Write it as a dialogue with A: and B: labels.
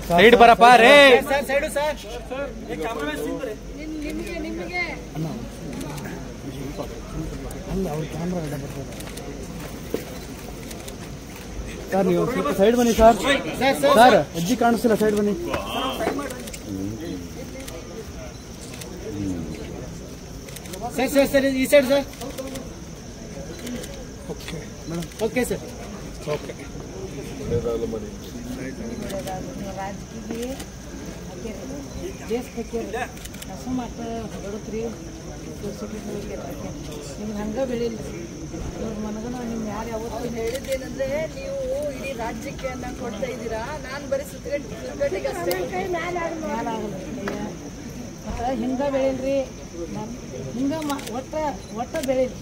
A: Side ಬರಪ್ಪ ರೇ
B: side sir ನಿಮಗೆ
C: ಅವ್ರ ಕ್ಯಾಮ್ರಾ ಎಲ್ಲ ಬರ್ತದೆ ಸರ್. ನೀವು ಸ್ವಲ್ಪ ಸೈಡ್ ಬನ್ನಿ ಸರ್. ಸರ್ ಅಜ್ಜಿ ಕಾಣಿಸ್ತಿಲ್ಲ, ಸೈಡ್ ಬನ್ನಿ.
B: ಸರ್ ಈ side sir. Okay sir. Okay
D: ರಾಜಕೀಯ ದೇಶ ಹಸು ಮಾತ ಹೊಗಡತ್ರಿ ನಿಮ್ಗೆ ಹಂಗ ಬೆಳಿಲ್ಲ ಮನಗನ ನಿಮ್ಗೆ ಯಾರು ಯಾವತ್ತು ಹೇಳಿದ್ದೇನೆಂದ್ರೆ ನೀವು ಇಡೀ ರಾಜ್ಯಕ್ಕೆ ಅನ್ನ ಕೊಡ್ತಾ ಇದ್ದೀರಾ. ನಾನು ಬರೀ ಸುತ್ತಗಟ್ಟಿಗೆ ಅಷ್ಟೇ ಮತ್ತು ಹಿಂಗ ಬೆಳಿಲ್ರಿ. ಹಿಂಗ ಒಟ್ಟ ಬೆಳಿಲ್ರಿ.